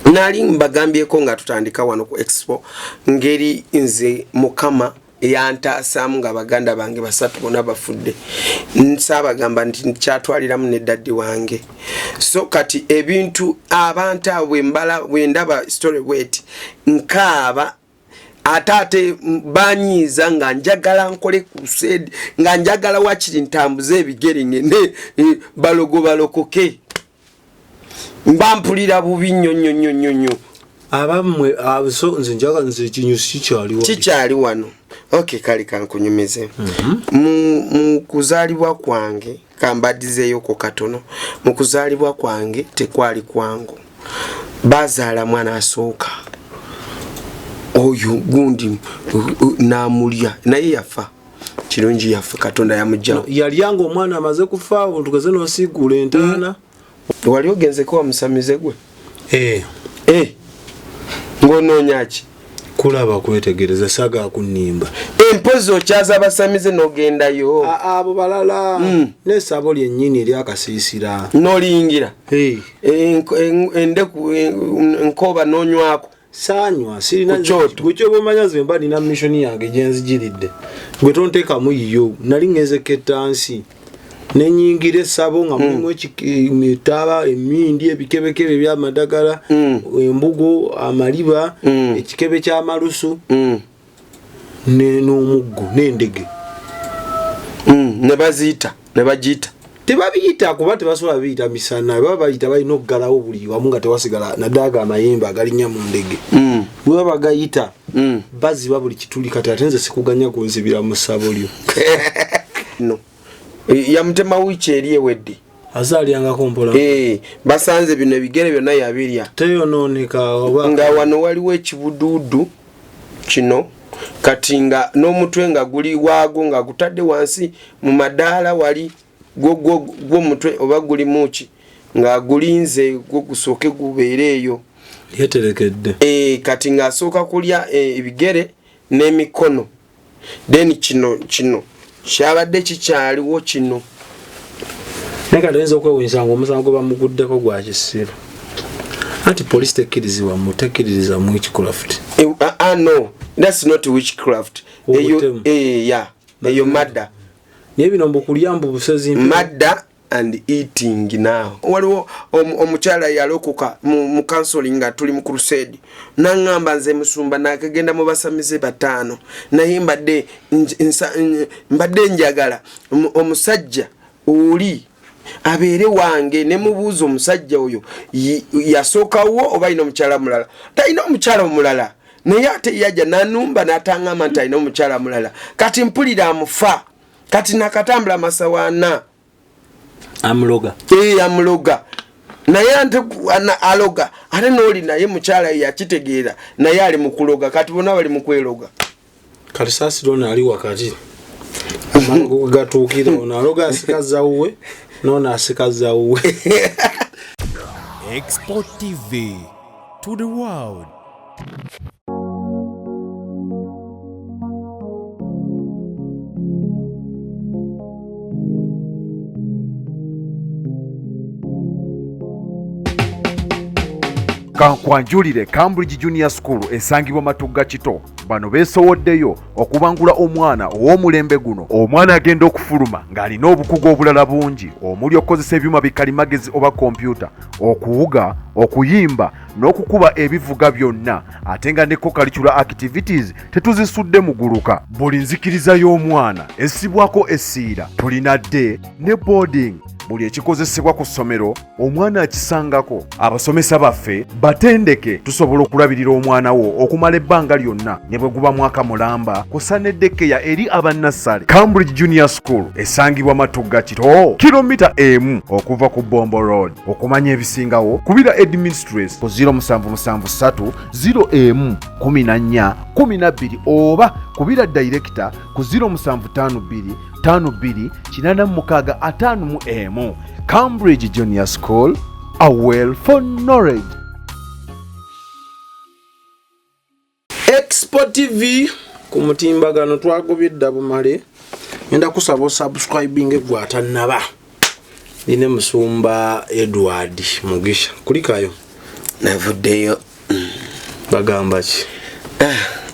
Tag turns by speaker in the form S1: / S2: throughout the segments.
S1: nali mbagambyeko nga tutandika wano ku expo ngeri nze mukama yantaasaamu nga baganda bange basatu bonna bafudde nsaabagamba nti kyatwaliramu ne daddi wange so kati ebintu abantu abo bwe ndaba story wet nkaaba atate banyiza nga njagala nkole crusade nga njagala wakiri ntambuze ebigere ngende balokoke mbampulira bubi nnyo
S2: abamwe abuso nze njaga nze kinyusi
S1: kikyali wano okay kali kankunyumize mu kuzalibwa kwange kambadizeyo ko katono mu kuzalibwa kwange tekwali kwangu bazaala mwana asooka oyo gundi namulya naye yafa kirungi yafa katonda yamujja
S2: yali yango omwana amaze kufa tugeze no sigula entaana
S1: wali ogenze ko amusamize gwe ngononyaki
S2: kulaba kwetegereza saga kunimba
S1: empozo okyaza abasamize nogendayo
S2: abo balala nesabo lyennyini eri akasiisira
S1: nolingira endeku nkoba nonywako
S2: sanywa sirina gwe bomanya zemba nina mission yange gyenzigiridde gwe tonteekamu yiyo nali ngeze ketansi nenyingire sabo nga mulimu emitaba emindi ebikebekebe byamadagala embugo amaliba ekikebe ky'amalusu n'omuggo n'endege
S1: ne bagiyita
S2: tebabiyita kuba tebasobola biyita misana baba bayita balina okuggalawo buli wamu nga tewasigala naddaaga amayembe agalinnya mu ndege bwe baba bagayita baziba buli kituli kati ate nze sikuganya kunzibira mu ssabo lyo
S1: yamutema wiiki eri ewedde
S2: azaalyangako mpola
S1: basanze bino ebigere byonna yabirya
S2: teyonooneka
S1: nga wano waliwo ekibuduudu kino kati nga n'omutwe nga guli waago nga gutadde wansi mu madaala wali gw'omutwe oba guli muki nga gulinze gwo gusooke gubeere eyo
S2: yeterekedde
S1: kati nga asooka kulya ebigere n'emikono then kino kyabadde kikyaliwo kino
S2: neka tenza okwewunyisa nga omusango bamuguddeko gwa kisiru anti police tekirizibwa mutekiririza mu witchcraft
S1: no that's not witchcraft eyo madda
S2: naye bino mbukulya mbu busezi
S1: madda and eating now waliwo omukyala yalokoka mu counseling nga tuli mu crusade nangamba nze musumba nakagenda mu basamize batano naye mbadde njagala omusajja oli abeere wange ne mubuuza omusajja oyo yasookawo oba ino omukyala mulala talina omukyala omulala naye ate yajja nanumba natangamba nti alina omukyala mulala kati mpulira amufa kati nakatambula masawana
S2: amuloga
S1: amuloga naye ante aloga ate n'oli naye mukyala yakitegeera naye ali mu kuloga kati bonna bali mu kweloga
S2: kati saasirona ali wakati gatuukira ono aloga asikaza wuwe nono asikaza wuwe
S3: Export TV to the world.
S4: Kankwanjulire Cambridge Junior School esangibwa Matugga Kito bano beesowoddeyo okubangula omwana ow'omulembe guno omwana agenda okufuluma ng'alina obukugu obulala bungi omuli okukozesa ebyuma bikalimagezi oba kompyuta okuwuga okuyimba n'okukuba ebivuga byonna ate nga ne co-curricular activities tetuzisudde muguluka buli nzikiriza y'omwana essibwako essiira tulina dde ne boarding buli ekikozesebwa ku ssomero omwana akisangako abasomesa baffe batendeke tusobola okulabirira omwana wo okumala ebbanga lyonna ne bwe guba mwaka mulamba kusa n'eddekeya eri abannassale. Cambridge Junior School esangibwa Matugga Kito kilomita 1 okuva ku Bombo Road. Okumanya ebisingawo kubira administrator ku 0773 01 14 12 oba kubira director ku 0752 52 86 Cambridge Junior School, a well for knowledge.
S2: Export TV ku mutimbagano twagobedda bumale ngenda kusaba subscribing egwata naba ine musumba Edward Mugisha kulikayo
S1: navuddeyo.
S2: Bagamba ki?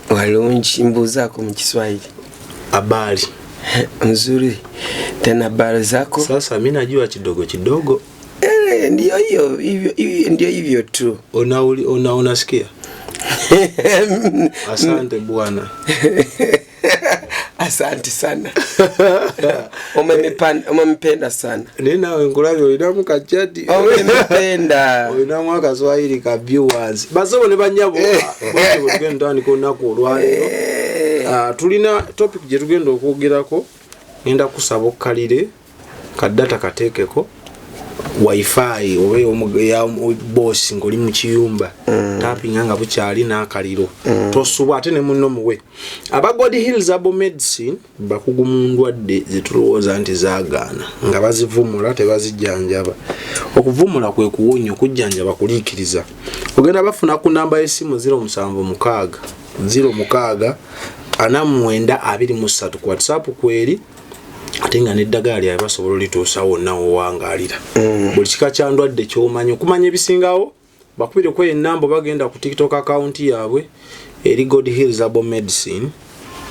S1: Walungi, mbuuzaako mu Kiswahili.
S2: Habari.
S1: Nzuri. Tena habari zako?
S2: Sasa mimi najua kidogo.
S1: Ndio hivyo tu.
S2: Unasikia? Asante bwana.
S1: Asante sana. Umempenda sana.
S2: Nina wengulavyo inamu kachati.
S1: Umempenda.
S2: Inamu akaswahili ka viewers. Baso ne banyabo. Bose tugenda ndani ko nakulwaniro. Tulina topic je tugenda okwogerako. Ngenda kusaba okkalire ka data katekeko. Wi-Fi obe ya boss ngoli mu kiyumba tapping nga bukyali nakaliro tosuba ate ne munno muwe aba God Hills Abo Medicine bakugumundwadde zituloza anti zagana nga bazivumula tebazijjanjaba okuvumula kwe kuwonya okujjanjaba kulikiriza ogenda bafuna ku namba y'essimu 076 anamwenda 23 ku WhatsApp kweri atenga neddagaali abasobola lituusawo nawo wangalira buli kika kyandwadde ky'omanyi okumanya ebisingawo bakubire ko ennamba bagenda ku TikTok account yaabwe eri God Hills Abo Medicine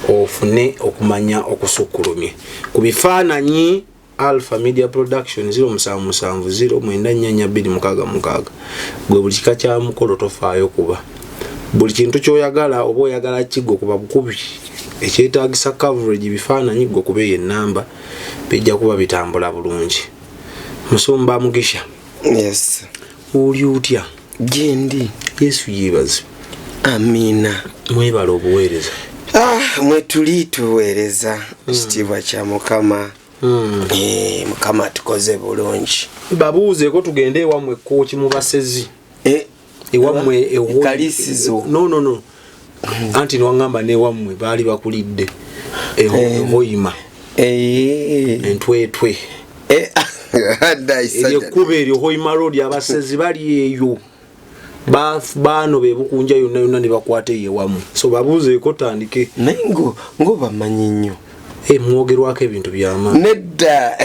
S2: ofune okumanya okusukkulumye ku bifaananyi Alpha Media Production 0770944266 gwe buli kika kya mukolo tofaayo kuba buli kintu ky'oyagala oba oyagala kigo kuba bukubi ekyetaagisa coverage bifaananyi gwe kubeeye ennamba bijja kuba bitambula bulungi. Musumba Mugisha.
S1: Yes.
S2: Oli utya?
S1: Gendi.
S2: Yesu yebaze.
S1: Amina.
S2: Mwebala obuweereza.
S1: Mwe tuli tuweereza ekitiibwa kya Mukama. Mukama tukoze bulungi.
S2: Babuuze ko tugende ewamwe kooki mu basezi. Ewamwe
S1: kalisizo.
S2: No. Anti nwangamba ne wamwe bali bakulidde ehoyima entwetwe ekube eryo hoyima road abasezi bali eyo bano bebukunja yonna ne bakwata eyewamu so babuuze ko tandike
S1: nengo bamanyi nnyo
S2: mwogerwako ebintu byama
S1: nedda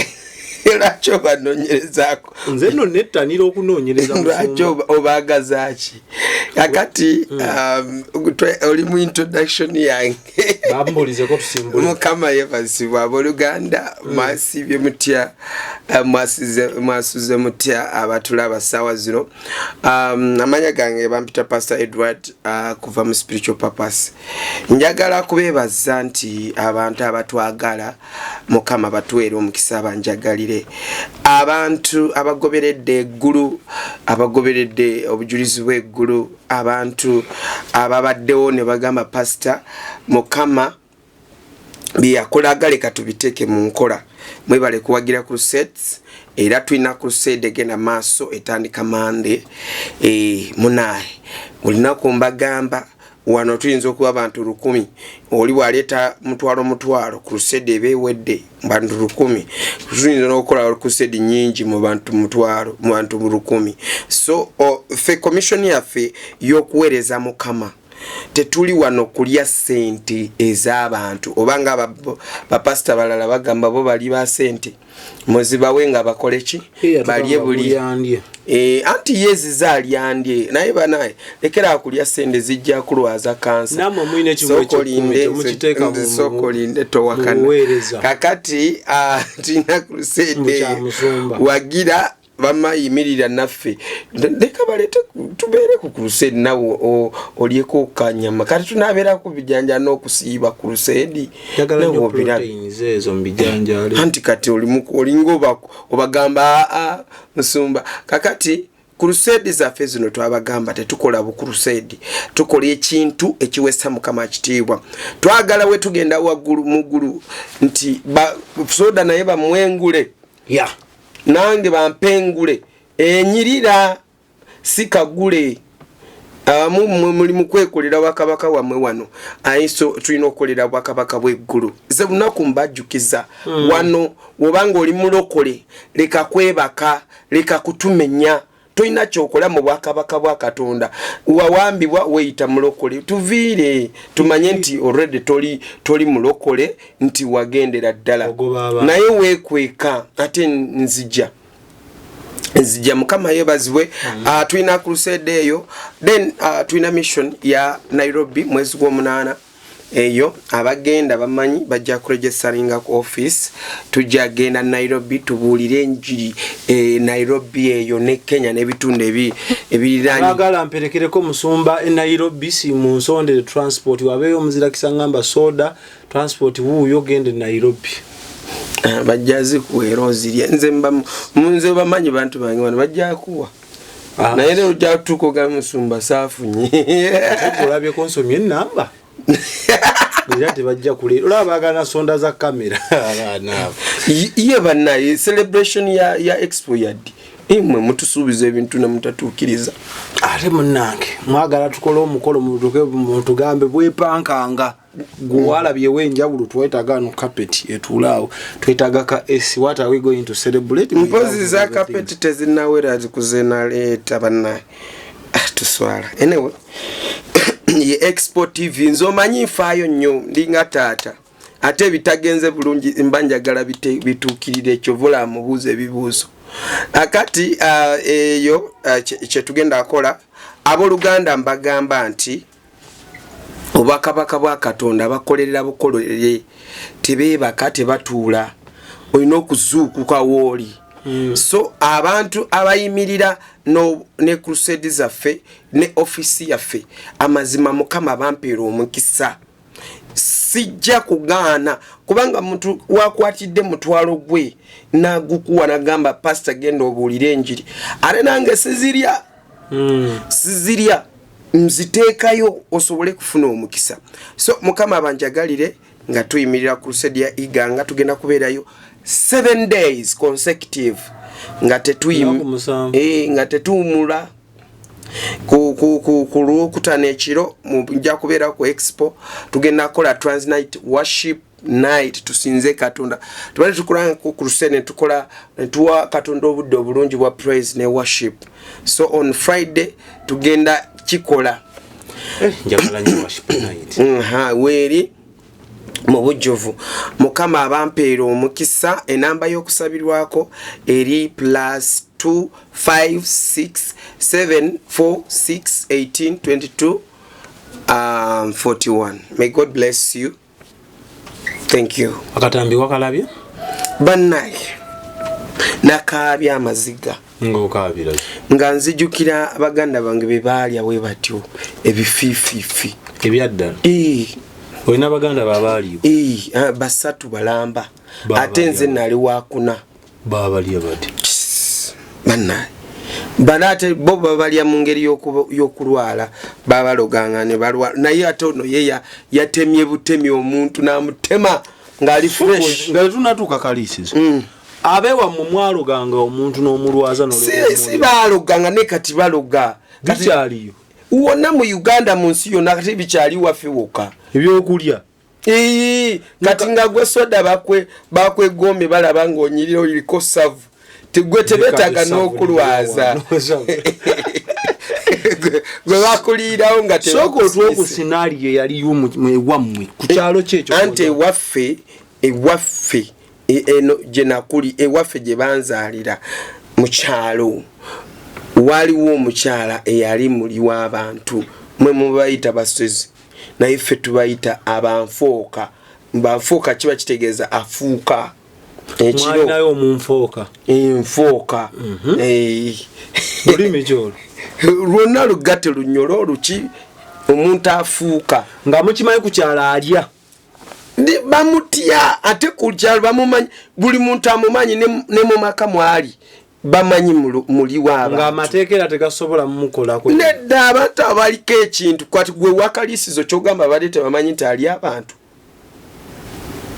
S1: lwaki banonyerezaako
S2: nze nno nettanira okunoonyereza
S1: lwaki obagazaaki kakati oli mu introduction yange
S2: bambulizeko tusimbule
S1: Mukama yebazibwa abooluganda mwasibye mutya mwasuze mutya abatulaba ssaawa zino amanya gange bampita Pastor Edward kuva mu Spiritual Purpose njagala kubeebaza nti abantu abatwagala Mukama batuweera omukisa banjagalire abantu abagoberedde eggulu abagoberedde obujulizi bw'eggulu abantu ababaddewo ne bagamba Pastor Mukama byakolagale katubiteeke mu nkola mwebale kuwagira crusades era tulina crusade egenda maaso etandika Mande munaye bulinaku mbagamba wano tuyinza okuba abantu 100 oli bwaleeta mutwalo crusade ebewedde bantu 100 tuyinza n'okukola crusade nyingi mu bantu mutwalo mu bantu 100 so fe commission yaffe y'okuweereza Mukama tetuli wano kulya sente ez'abantu obanga bapasita balala bagamba bo bali ba sente muzibawe nga bakole ki balye buli anti yezi zalyandye naye banaye lekera kulya sente zijja kulwaza kansa
S2: namwe muine kimwe mukiteeka mu
S1: sokolinde towakana kakati tina crusade wagira bama yimirira naffe ndeka balete tubeere ku crusade nawo olieko kanyama kati tunabeera ku bijanja n'okusiiba crusade
S2: nawo proteins ezo mbijanja
S1: anti kati olingo obagamba musumba kakati crusade zaffe zino twabagamba tetukola bu crusade tukola ekintu ekiwesa Mukama kitiibwa twagala we tugenda waggulu mugulu nti soda naye bamwengule nange bampengule enyirira sikagule muli mukwekolera bakabaka wamwe wano aiso tulina okukolera bakabaka bw'eggulu ze lunaku mbajjukiza wano wobanga oli mulokole leka kwebaka leka kutumenya toina kyokola mu bwakabaka bwa Katonda wawambibwa weyita mulokole tuviire tumanye nti already toli mulokole nti wagendera ddala naye weekweka ate nzija nzija mukama yebazibwe. Tulina crusade eyo, then tulina mission ya Nairobi mwezi gw'omunaana. Eyo abagenda bamanyi bajja kuregisteringa ku office, tujja genda Nairobi tubuulire enjiri Nairobi eyo ne Kenya n'ebitundu ebiriranye.
S2: Bagala mperekereko musumba Nairobi si mu nsonde transport wabeyo muzira kisangamba soda transport wuyo gende Nairobi.
S1: Bajjazi kuwera ozirya nze bamanyi bantu bange bano bajja kuwa. Naye lero ojja tukoga musumba saafunye.
S2: Olabye konsomye namba. Birate bajja kule olabagana sonda za kamera abana
S1: iye bana celebration ya expo yadi imwe mutusubiza ebintu na mutatukiriza
S2: ate munange mwagala tukole omukolo mutugambe bwepankanga gwala byewenja bulu twetaga no carpet etulaawo twetaga ka S what are we going to celebrate
S1: mpozi za carpet tezinawera zikuzena leta bana tuswala anyway ye Expo TV nzomanyi faayo nnyo ndinga taata ate bitagenze bulungi mbanjagala bitukirire ekyovola mubuuze ebibuuzo akati eyo kye tugenda akola aboluganda mbagamba nti obakabaka bwa Katonda bakolerera bukolere tebeebaka tebatuula olina okuzuukuka wooli. So abantu abayimirira ne crusade zaffe ne office yaffe amazima mukama bampeera omukisa sijja kugaana kubanga muntu wakwatidde mutwalo gwe nagukuwa nagamba pastor genda obuulire enjiri ate nange sizirya nziteekayo osobole kufuna omukisa. So mukama banjagalire nga tuyimirira crusade ya Iganga tugenda kubeerayo 7 days consecutive nga tetuumula ku Lwokutaano ekiro mujja kubeera ku expo tugenda kola transnight worship night tusinze Katonda tubale tukola ku crusade tukola tuwa Katonda obudde obulungi bwa praise ne worship. So on Friday tugenda kikola
S2: njagala nyo worship night
S1: weeri mu bujjuvu mukama abampeera omukisa. Enamba y'okusabirwako eri +25674682241. May God bless you. Thank you.
S2: Akatambi wakalabye
S1: bannaye nakaabya amaziga
S2: ng'okaabira
S1: nga nzijukira baganda bange be baalya we batyo ebifiifiifi
S2: ebyaddala olina baganda babaaliwo
S1: basatu balamba ate nze nali wakuna
S2: babalya bati
S1: bannaye banate bo babalya mu ngeri y'okulwala babaloganga ne balwala naye ate ono ye yatemye butemi omuntu n'amutema ng'ali fresh
S2: nga tunatuuka kaliisizo abewa mu mwaloganga omuntu n'omulwaza
S1: si baloganga ne kati baloga
S2: bikyaliyo
S1: wonna mu Uganda mu nsi yonna kati bikyali waffe wokka
S2: ebyokulya
S1: kati nga gwe soda bakwegombe balaba ng'onyirira oliko savu tegwe tebetaaga n'okulwaza gwe bakuliirawo nga
S2: sooka otuwe ku sinaaliyo eyaliyo ewammwe ku kyalo kyekyo
S1: anti ewaffe eno gye nakuli ewaffe gye banzaalira mu kyalo waliwo omukyala eyali muli w'abantu mwe mubayita basozi naye ffe tubayita abanfooka. Banfooka kiba kitegeeza afuuka
S2: ekiro nayo omunfooka
S1: enfooka
S2: olulimi kyolo
S1: lwonna lugatte lunyolo oluki omuntu afuuka
S2: nga mukimanyi ku kyala alya
S1: bamutya ate ku kyalo bamumanyi buli muntu amumanyi ne mu maka mwali bamanyi muli w'abantu
S2: nga amateekera tegasobola mumukolako
S1: nedda abantu abaliko ekintu kwati gwe wakalisizo kyogamba badde tebamanyi nti ali abantu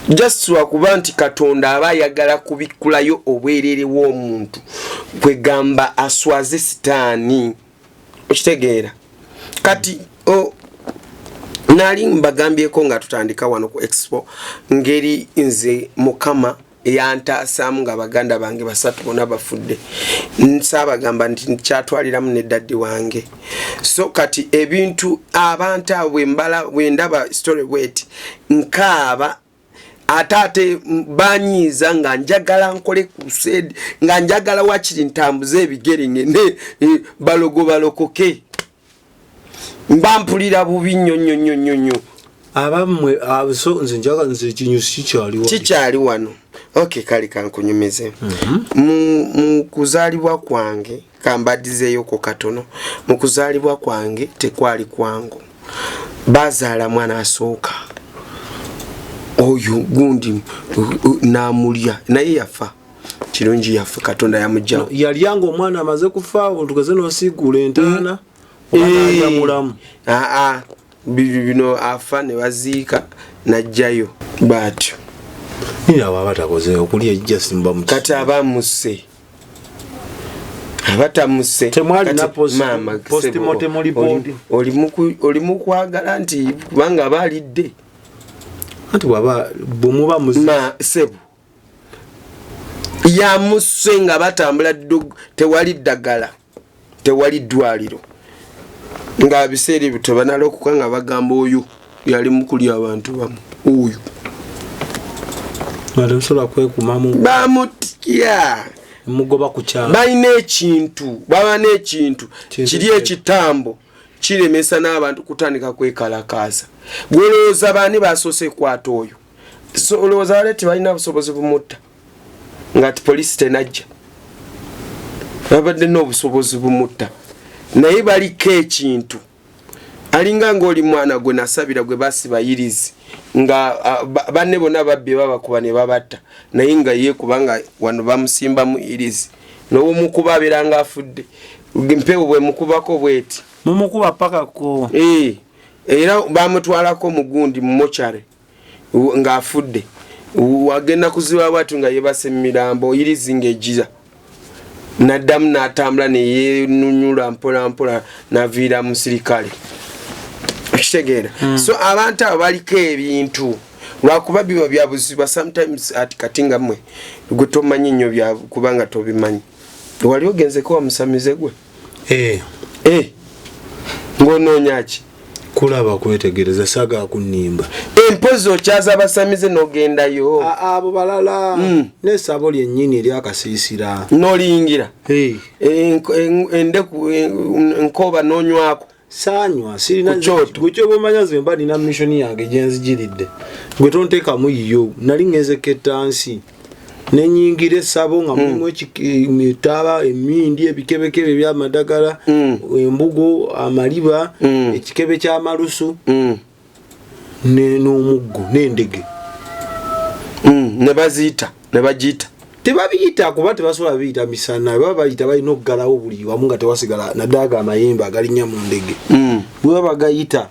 S1: just wakuba nti Katonda aba ayagala kubikkulayo obwerere w'omuntu kwegamba aswaze sitaani okitegeera kati nali mbagambyeko nga tutandika wano ku expo ngeri nze mukama yantaasaamu nga baganda bange basatu bonna bafudde nsaabagamba nti kyatwaliramu ne daddi wange. So kati ebintu abantu abo bwe ndaba story bweti nkaaba atate banyiza nga njagala nkole crusade nga njagala wakiri ntambuze ebigere ngende balokoke mbampulira bubi nnyo
S2: abamwe abuso nze njaga nze kinyusi
S1: kikyali wano okay kali kankunyumeze mu kuzalibwa kwange kambadizeyo ko katono mu kuzalibwa kwange tekwali kwangu bazaala mwana asooka oyo gundi namulya naye yafa kirungi yafa katonda yamujjawo
S2: yalyanga omwana amaze kufa tugeze n'osigula entaana oba mulamu
S1: bino afa ne baziika najjayo batyo
S2: nira wabatakoze okulya just mbamu
S1: kati abamuse abatamuse
S2: temwali na postmortem report
S1: oli mukwagala nti kubanga balidde
S2: ati baba bumuba
S1: muzima sebo ya musenga batambula tewali ddagala tewali ddwaliro nga biseera bito banalo okukanga bagamba oyo yali mukulya abantu bamu oyo
S2: basobola kwekumamu
S1: bamutya
S2: mugoba kukyala
S1: balina ekintu baba n'ekintu kiri ekitambo kiremesa n'abantu kutandika kwekalakaasa gwelowooza baani basoose kwata oyo olowooza bale tebalina busobozi bumutta ngati poliisi tenajja babadde n'obusobozi bumutta naye baliko ekintu alinga ng'oli mwana gwe nasabira gwe basibayirizi nga banne bonna babbe babakuba ne babatta naye nga ye kubanga wano bamusimba mu irizi n'omukuba abeera afudde mpewo bwe mukubako bweti
S2: mumukuba paka ko
S1: era bamutwalako mugundi mu mochare nga afudde wagenda kuziba bwatu nga yebase mirambo irizi ng'ejiza naddamu n'atambula ne yenunyula mpola naviira mu sirikale kitegeera so abantu abo baliko ebintu lwakuba biba byabuzibwa sometimes ati katinga mmwe gwe tomanyi nnyo bya kubanga tobimanyi wali ogenzeko wamusamize gwe ng'onoonya ki
S2: kulaba kwetegereza saga kunimba
S1: empozi okyaza abasamize n'ogendayo
S2: abo balala n'essabo lyennyini eryakasiisira
S1: n'oliyingira endeku nkoba n'onywako
S2: sanywa sirina gwe bomanya ze mba nina mission yange gyenzigiridde gwe tonteekamu yiyo nali ngezeketta nsi nenyingira essabo nga mulimu emitaba emindi ebikebekebe ebyamadagala embugo amaliba ekikebe ky'amalusu n'omuggo n'endege
S1: ne bagiyita
S2: tebabiyita kuba tebasobola biyita misana baba bayita balina okuggalawo buli wamu nga tewasigala naddaaga amayembe agalinnya mu ndege bwe baba bagayita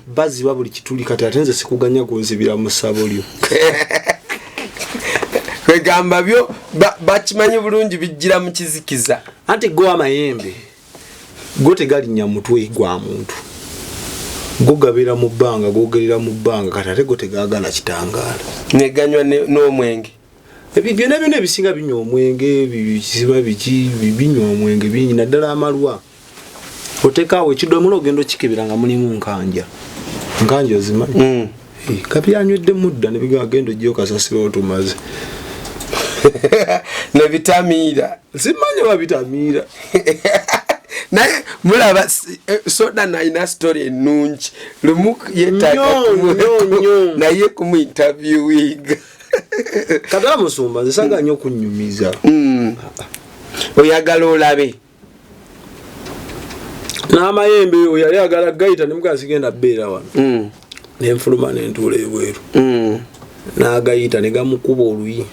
S2: baziba buli kituli kati ate nze sikuganya kunzibira mu ssabo lyo
S1: kwegamba byo bakimanyi bulungi bijjira mu kizikiza
S2: anti go amayembe go tegalinnya mutwe gwa muntu go gabeera mu bbanga googerera mu bbanga kati ate go tegaagala kitangaala
S1: neganywa n'omwenge
S2: ebyo byonna ebisinga binywa omwenge bikiziba biki binywa omwenge bingi naddala amalwa oteekaawo ekidomola ogenda okikebera nga mulimu nkanja ozimanyi kabyanywedde mudda ne bigagenda ojjayo kasasiro otumaze
S1: ne vitamiira
S2: simanyi babitamiira
S1: naye mulaba soda naina story ennungi lumu yetaaga naye kumuinterviewiga
S2: kadala musumba nzisaga nnyo kunnyumiza
S1: oyagala olabe
S2: n'amayembe oyo yali agala gayita nemukasigenda bbeera wano nenfuluma nentuula ebweru n'agayita ne gamukuba oluyi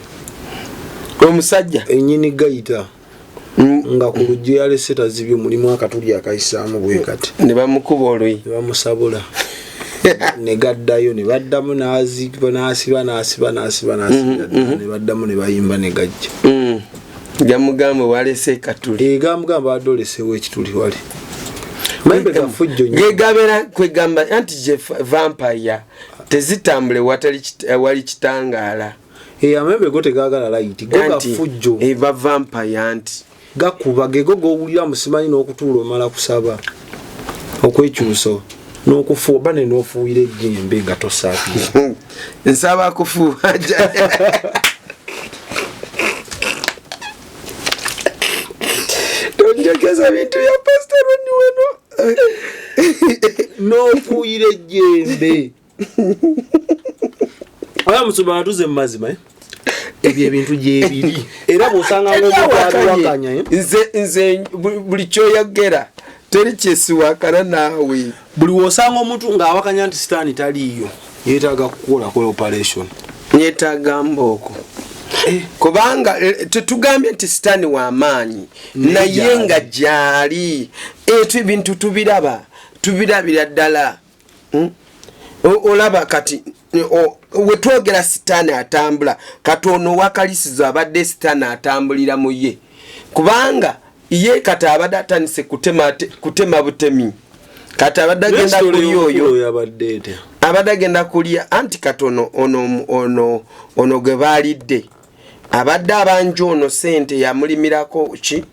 S1: omusajja
S2: ennyini gayita nga ku luggi yalese tazibye mulimu akatuli akayisaamu bwe kati
S1: ne bamukuba oluyi
S2: ne bamusabula ne gaddayo ne baddamu n'asiba ne baddamu ne bayimba ne gajja
S1: gamugamba walese katuli
S2: gamugamba adolesewo ekituli wali mayimbe gafujjo nnyo
S1: gegabera kwegamba anti je vampire tezitambule wali kitangaala
S2: amayembe go tegaagala layiti go gafujjo
S1: eva vampire anti
S2: gakuba gego gowulira musimanyi n'okutuula omala kusaba okwekyuso n'okufuwa bane n'ofuuyira ejjembe nga tosaakira
S1: nsaba kufuuwa tonjogeza bintu bya Pastor Ronnie wano
S2: n'ofuuyira ejjembe aya musubana tuze mazima ebyo ebintu gyebiri era bw'osanga ng'omukwaliwakanya
S1: nze buli kyoyogera teri kyesiwakana naawe
S2: buli wosanga omuntu ng'awakanya nti sitaani taliiyo yeetaaga kukola ku operation
S1: nyetaaga mbooko kubanga tetugambye nti sitaani w'amaanyi naye nga gyali etyo ebintu tubirabira ddala olaba kati wetwogera sitaani atambula kati ono wakalisizo abadde sitaani atambulira mu ye kubanga ye kati abadde atandise kutema butemi kati abadde agenda kulya oyo abadde agenda kulya anti kati ono gwe baalidde abadde abanja ono sente yamulimirako ki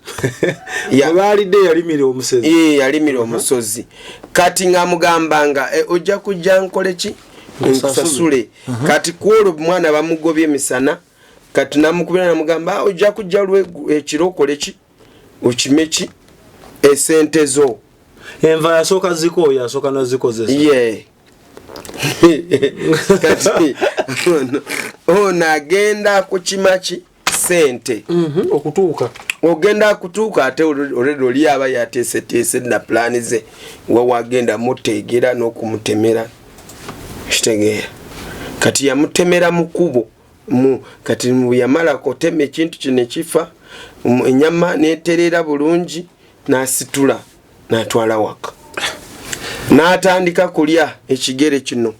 S2: baalidde yalimira
S1: omusozi kati ng'amugamba nga ojja kujja nkole ki nkusasule kati kwolwo mwana bamugobye emisana kati namukubira namugamba ojja kujja ekiro okole ki okime ki esente zo
S2: enva yasooka zikooya asooka nazikozesa
S1: kati ono agenda kukima ki sente
S2: okutuuka
S1: ogenda kutuuka ate olwedde oli aba yateeseteese na pulaani ze wawagenda muteegera n'okumutemera kitegeera kati yamutemera mu kkubo kati yamala kotema ekintu kino ekifa ennyama neeterera bulungi n'asitula n'atwala waka n'atandika kulya ekigere kino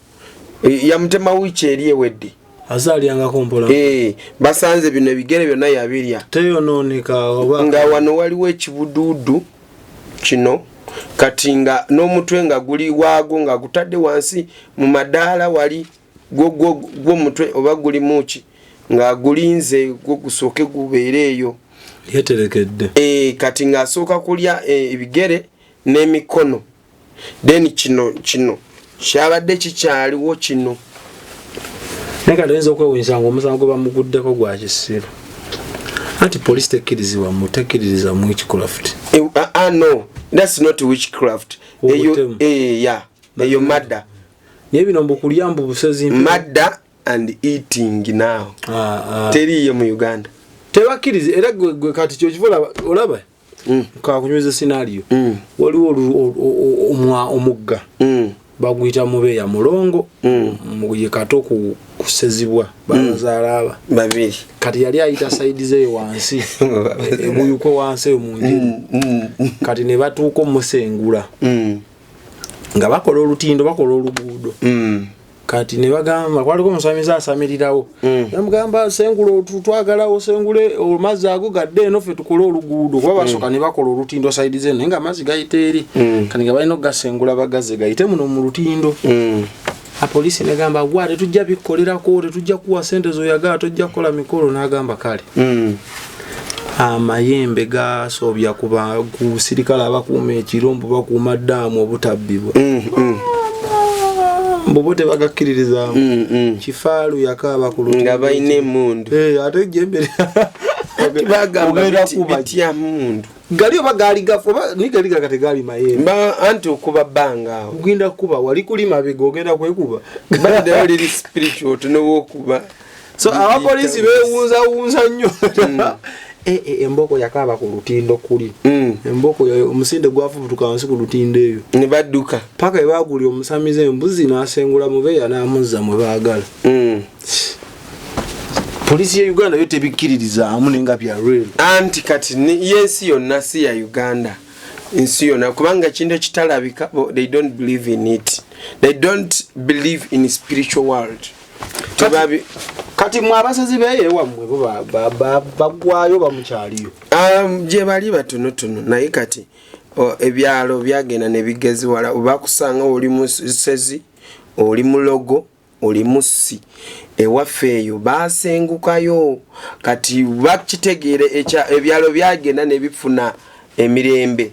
S1: yamutema wiiki eri ewedde
S2: azaalyangako mpola
S1: basanze bino ebigere byonna yabirya
S2: teyonooneka
S1: nga wano waliwo ekibuduudu kino kati nga n'omutwe nga guli waago nga gutadde wansi mu madaala wali gw'omutwe oba guli muki nga gulinze gwo gusooke gubeere eyo
S2: yeterekedde
S1: kati ng'asooka kulya ebigere n'emikono then kino kyabadde kikyaliwo kino
S2: naye kati oyinza okwewunyisa nga omusango gwe bamuguddeko gwa kisiru anti police tekkiriza mu witchcraft
S1: no that's not witchcraft eyo madda
S2: naye bino mbukulya mbu busezi
S1: madda and eating now teriyo mu Uganda
S2: tebakkiriza era gwe kati kyokiva olaba kakunyweza scenario waliwo omugga baguyita mubeeya mulongo ye kato kusezibwa bazaala
S1: babiri
S2: kati yali ayita saidi ze wansi ebuyuko wansi omunjiri kati ne batuuka omusengula nga bakola olutindo bakola oluguudo kati ne bagamba kwaliko omusamiza asamirirawo yamugamba sengula twagalawo sengule amazzi ago gadde eno ffe tukole oluguudo kuba basooka ne bakola olutindo saidi ze naye nga amazzi gayita eri kati nga balina ogasengula bagaze gayite muno mu lutindo apoliisi negamba gwa tetujja bikolerako tetujja kuwa sente zoyagala tojja kukola mikolo n'agamba kale amayembe gasoobya kuba ku sirikale abakuuma ekirombo bakuuma ddaamu obutabbibwa mbobo tebagakkiririzaamu kifaalu yakaaba ku lutindo
S1: nga balina emundu
S2: ate ejjembe
S1: bagamba bitya mundu
S2: gali oba gaali gafu oba nigali gakate gaali mayembe
S1: anti okuba bbanga awo
S2: ogenda kukuba wali kuli mabega ogenda kwekuba
S1: badde oliri spiritual tonowokuba
S2: so abapoliisi beewunzawunza nnyo emboko yakaaba ku lutindo kuli emboko omusinde gwafubutuka wansi ku lutindo eyo
S1: ne badduka
S2: paka ebagulya omusamiza embuzi n'asengula mubeeya n'amuzza mwe baagala polisi ya Uganda yo tebikkiririzaamu nenga bya real
S1: anti kati yensi yonna si ya Uganda nsi yonna kubanga kintu kitalabika they don't believe in it, they don't believe in spiritual world
S2: kati mwabasazi beye wamwe bagwayo bamukyaliyo
S1: gye bali batonotono naye kati ebyalo byagenda ne bigezi wala bakusanga oli musezi oli mulogo oli musi ewaffe eyo basengukayo kati bakitegeere ebyalo byagenda ne bifuna emirembe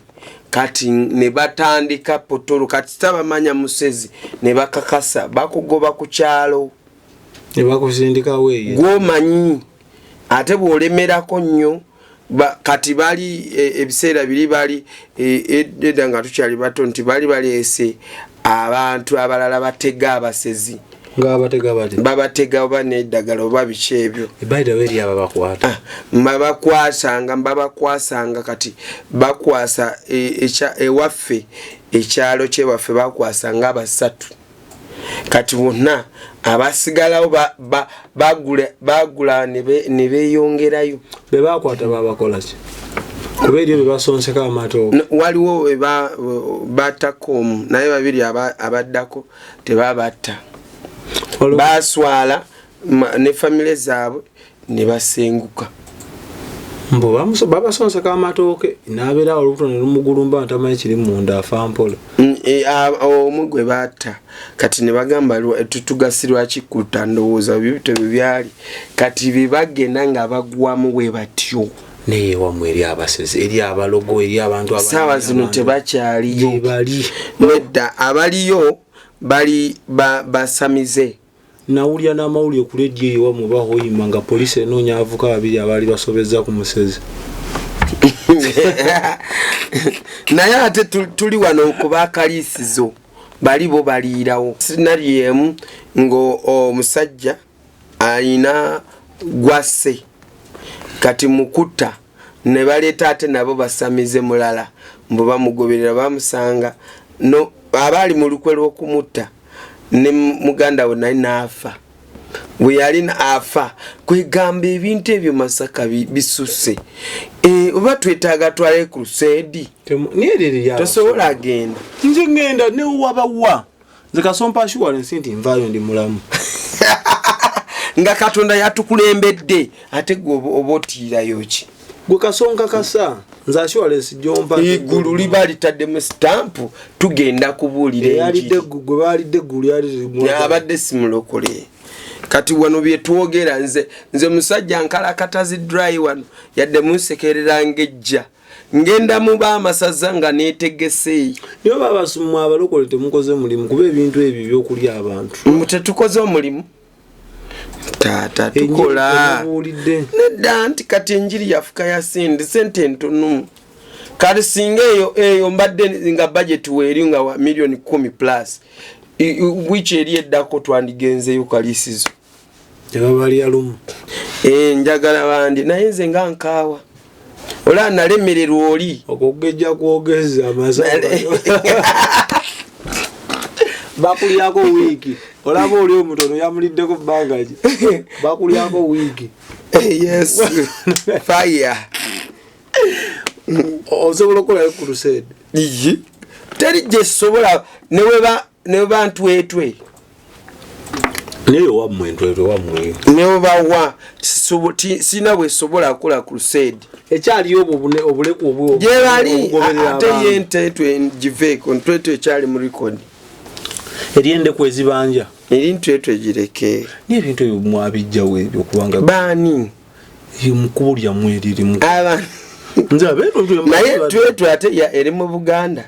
S1: kati ne batandika potolo kati tabamanya musezi ne bakakasa bakugoba ku kyalo
S2: ne bakusindika weeye
S1: gwomanyi ate bwolemerako nnyo kati bali ebiseera biri bali edda nga tukyali bato nti baleese abantu abalala batega abasezi babatega oba n'eddagala oba biki ebyo babakwasanga kati bakwasa ewaffe ekyalo kyewaffe bakwasanga abasatu kati bonna abasigalawo bagula ne beeyongerayo
S2: bebakwata babakolaki kuba eryo bebasonseka amatooke
S1: waliwo battako omu naye babiri abaddako tebabatta baswala ne famire zaabwe ne basenguka
S2: mbo babasonseka amatooke nabeera olubuto ne lumugulumba ntamanyi kiri munda afa mpola
S1: omugwe batta kati ne bagamba tutugasirwa kikuta ndowooza bibito byali kati bibagenda nga bagwamu bwe batyo
S2: naye wamwe eri abasezi eri abalogo eri abantu
S1: saawa zino tebakyaliyo nedda abaliyo bali basamize
S2: nawulya n'amawulire ku leediyo eyo wamwe bahoyima nga poliisi enoonya avuka babiri abaali basobezza ku musezi
S1: naye ate tuli wano kubakaliisizo bali bo baliirawo sinali emu ng'omusajja alina gwasse kati mukutta ne baleeta ate nabo basamize mulala mbu bamugoberera bamusanga no abaali mu lukwe lw'okumutta ne muganda we naye n'afa bwe yali afa kwegamba ebintu ebyo Masaka bisusse oba twetaaga twale crusade tosobola agenda
S2: nze ngenda ne wabawa nze kasompa assurance nti nvaayo ndi mulamu
S1: nga Katonda yatukulembedde ate gwe oba otiirayo ki
S2: gwe kasonka kasa nze assurance jompa
S1: igulu liba litaddemu stampu tugenda kubuulira
S2: enjiri gwe baalidde eggulu
S1: abadde simulokole kati wano byetwogera nze musajja nkalakatazi dry wano yadde munsekerera ngejja ngenda mu bamasaza nga neetegese
S2: niyo babasumu abalokole temukoze mulimu kuba ebintu ebyo byokulya abantu
S1: tetukoze omulimu taata tukola nedda nti kati enjiri yafuka yasindi sente ntono kati singa eyo mbadde nga budget weeri nga wa million 10 plus which eri eddako twandigenzeyo kalisizo
S2: ebabali alumu
S1: njagala bandi naye nze nga nkaawa ola nalemererwa oli
S2: okugejja kwogeza amasaba bakulyako wiiki olaba oli omutono yamuliddeko bangaki bakulyako wiiki
S1: yes fire
S2: osobola okolayo crusade
S1: teri gye sobola ne bantwetwe
S2: neyo wamwe entwetwe wamwe
S1: neyo bawa sina bwe sobola kukola crusade
S2: ekyaliyo obuleku obwo
S1: gye bali ate yentwetwe ngiveeko ntwetwe ekyali mu record
S2: eriende kwezibanja
S1: erintwetwe gireke
S2: n'ebintu ebyo mwabijjawo ebyo kubanga
S1: baani
S2: mukubo lyammwe eririmu
S1: naye twetwe ate eri mu Buganda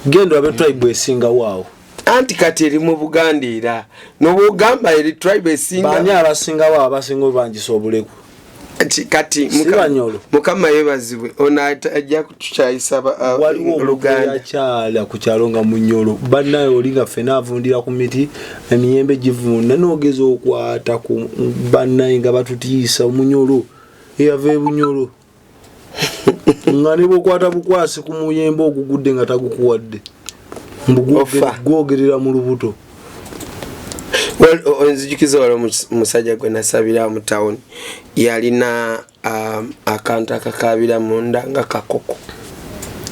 S2: genda abe tribe esinga waawo
S1: anti kati eri mu Buganda era n'obugamba eri tribe esinga
S2: baani abasinga waawo abasinga obangisa obuleku
S1: kati mukama yebazibwe ono ajja kutukyayisa
S2: Luganda kyala ku kyalo nga Munyolo bannayo oli nga ffena avundira ku miti emiyembe givunda n'ogeza okwata ku bannaye nga batutiisa Munyolo eyava e Bunyolo nga ne bw'okwata bukwasi ku muyembe ogugudde nga tagukuwadde gwogerera mu lubuto
S1: onzijukiza waliwo musajja gwe nasabira mu town yalina akantu akakabira munda nga kakoko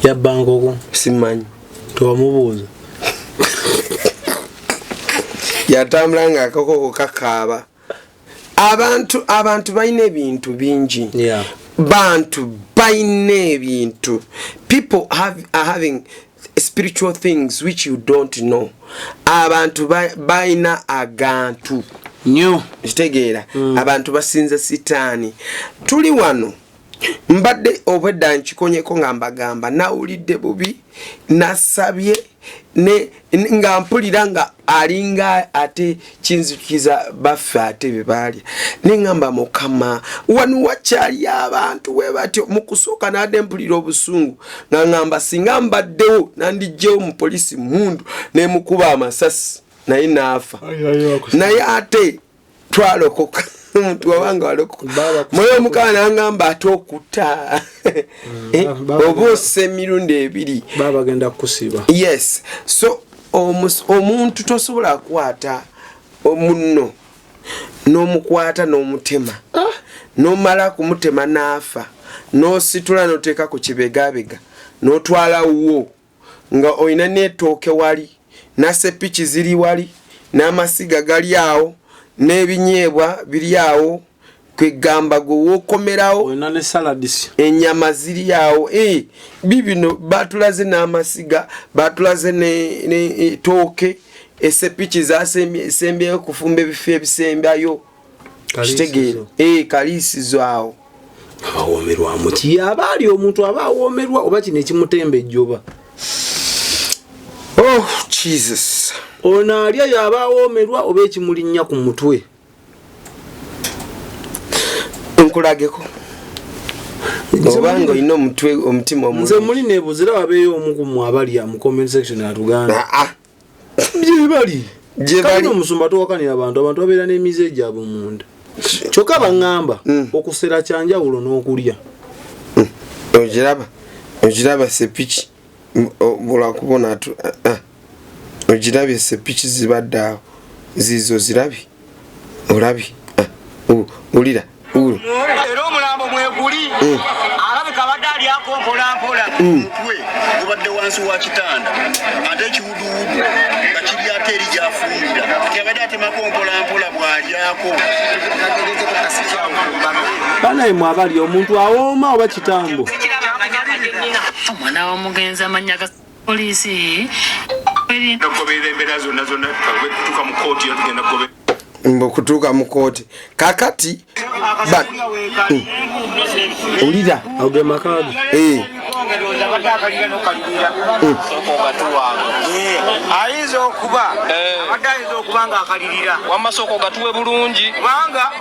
S2: yabba nkoko
S1: simanyi
S2: tewamubuuza
S1: yatambula nga akakoko kakaaba abantu balina ebintu bingi bantu balina ebintu people are having spiritual things which you don't know abantu baina agantu
S2: nyo
S1: kitegeera abantu basinza sitaani tuli wano mbadde obwedda nkikonyeko nga mbagamba nawulidde bubi nasabye nga mpulira nga alinga ate kinzikiza baffe ate bebalya neŋŋamba Mukama wano wakyali abantu we batyo mu kusooka nadde mpulira obusungu nga ŋŋamba singa mbaddewo nandijjewo mu polisi mundu nemukuba amasasi naye naafa naye ate twalokoka omuntu wabanga walokoka moyo Mukama nangamba ate okutta oba ossa emirundi ebiri
S2: bagenda kukusiba.
S1: Yes, so omuntu tosobola kukwata omunno n'omukwata n'omutema n'omala kumutema n'afa n'ositula n'oteeka ku kibegabega n'otwala wo nga oyina n'ettooke wali n'assepiki ziri wali n'amasiga gali awo n'ebinyeebwa biri awo kwegamba gwe wokomerawo ennyama ziri awo bibino batulaze n'amasiga batulaze n'etooke essepiki zasembyeyo kufumba ebifo ebisembayo kitegeere kaliisizo awo
S2: abawoomerwamu ki abaali omuntu aba awoomerwa oba kino ekimutemba ejjoba.
S1: Oh Jesus,
S2: ono alya yaba awoomerwa oba ekimulinnya ku mutwe.
S1: Nkulageko obanga olina omutwe omutima
S2: nze muli neebuzira wabeeyo omu ku mmwe abalya mu comment section atuganda gyebali omusumba towakanira abantu babeera n'emize gyabwe munda kyokka baŋŋamba okusera kyanjawulo n'okulya.
S1: ogiraba sepiki olwakubona ogirabye sepiki zibadde awo zizo zirabi olabi ulira
S5: era omulambo mweguli alabika badde alyako mpolampola omutwe gubadde wansi wa kitanda ate ekiwuduwudu nga kiri ate eri gyafumbira kyabadde atemako mpolampola bwalyako
S2: banaye mwabali omuntu awooma oba kitambo
S6: omwana w'omugenzi amanya ga poliisi
S5: nagoberera embeera zonna kutuuka mu kooti yo tugenda kugoberera
S1: mbokutuuka mu kooti kakati ulira
S2: auge makaaga
S5: ayinza okuba abadde ayinza okuba nga akalirira
S7: wamasoko gatuwe bulungi
S5: kubanga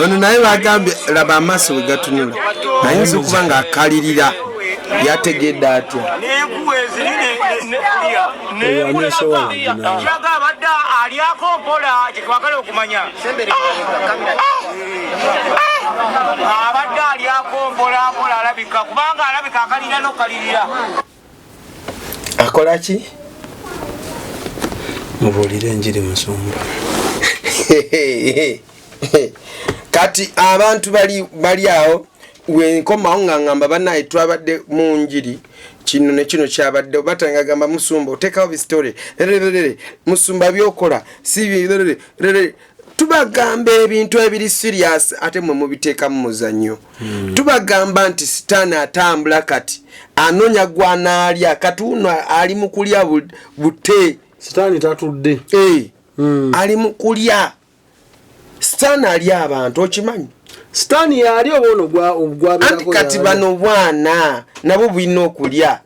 S1: ono naye bagambye laba amaaso we gatunula ayinza okuba nga akalirira yategedde atya
S5: n'enkuba eziri kiraga abadde alyako mpola kyetwagala okumanya abadde alyako mpolampola alabika kubanga alabika akalirira n'okalirira
S1: akola ki
S2: mubuulire enjiri musumba
S1: kati abantu bali awo wenkomawo nga ngamba banaye twabadde mu njiri kino ne kino kyabadde batanga gamba musumba otekawo bisitore musumba byokola si tubagamba ebintu ebiri serious ate mwe mubiteeka mu muzannyo tubagamba nti sitaani atambula kati anonya gwanaalya katuuno ali mu kulya bute
S2: sitaani tatudde
S1: ali mu kulya sitaani ali abantu okimanyi
S2: sitaani yali obono
S1: anti kati bano bwana nabo bulina okulya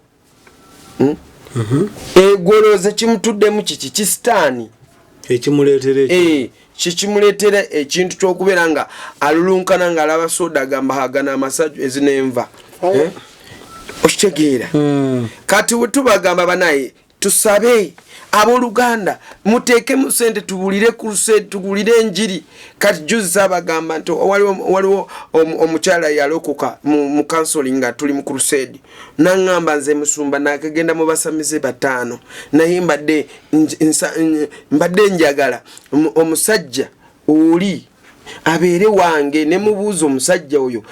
S1: egoloze kimutuddemu kiki kisitaani
S2: ekimuleetere
S1: kikimuleetera ekintu ky'okubeera nga alulunkana nga alaba soda agamba hagana amasaju ezinenva okitegeera kati wetubagamba banaye tusabe abooluganda muteeke mu sente tubulire crusade tugulire enjiri kati juzi sabagamba nti waliwo omukyala yalokoka mu counseling nga tuli mu crusade naŋŋamba nze musumba nakagenda mu basamize 5 naye mbadde njagala omusajja oli abeere wange ne mubuuza omusajja oyo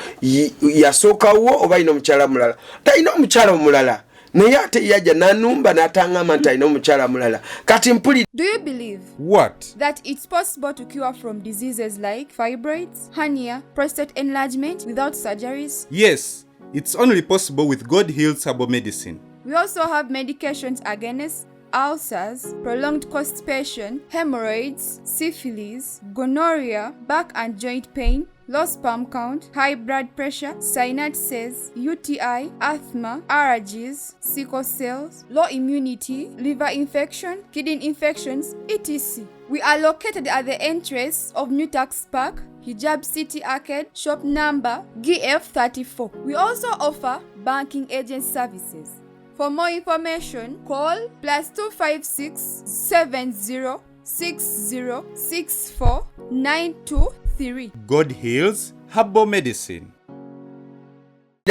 S1: yasookawo oba alina omukyala mulala talina omukyala omulala naye ate yajja nanumba n'ataŋŋamba nti alina omukyala mulala kati mpuli.
S8: Do you believe
S3: What?
S8: that it's possible to cure from diseases like fibroids, hernia, prostate enlargement without surgeries?
S3: Yes, it's only possible with God Heals Herbal Medicine.
S8: We also have medications against ulcers, prolonged constipation, hemorrhoids, syphilis, gonorrhea, back and joint pain, low sperm count, high blood pressure, synapses, UTI, asthma, allergies, sickle cells, low immunity, liver infection, kidney infections, etc. We are located at the entrance of New Tax Park, Hijab City Arcade, shop number GF34. We also offer banking agent services. For more information, call +256 70 60 64 923.
S3: God Heals Herbal Medicine.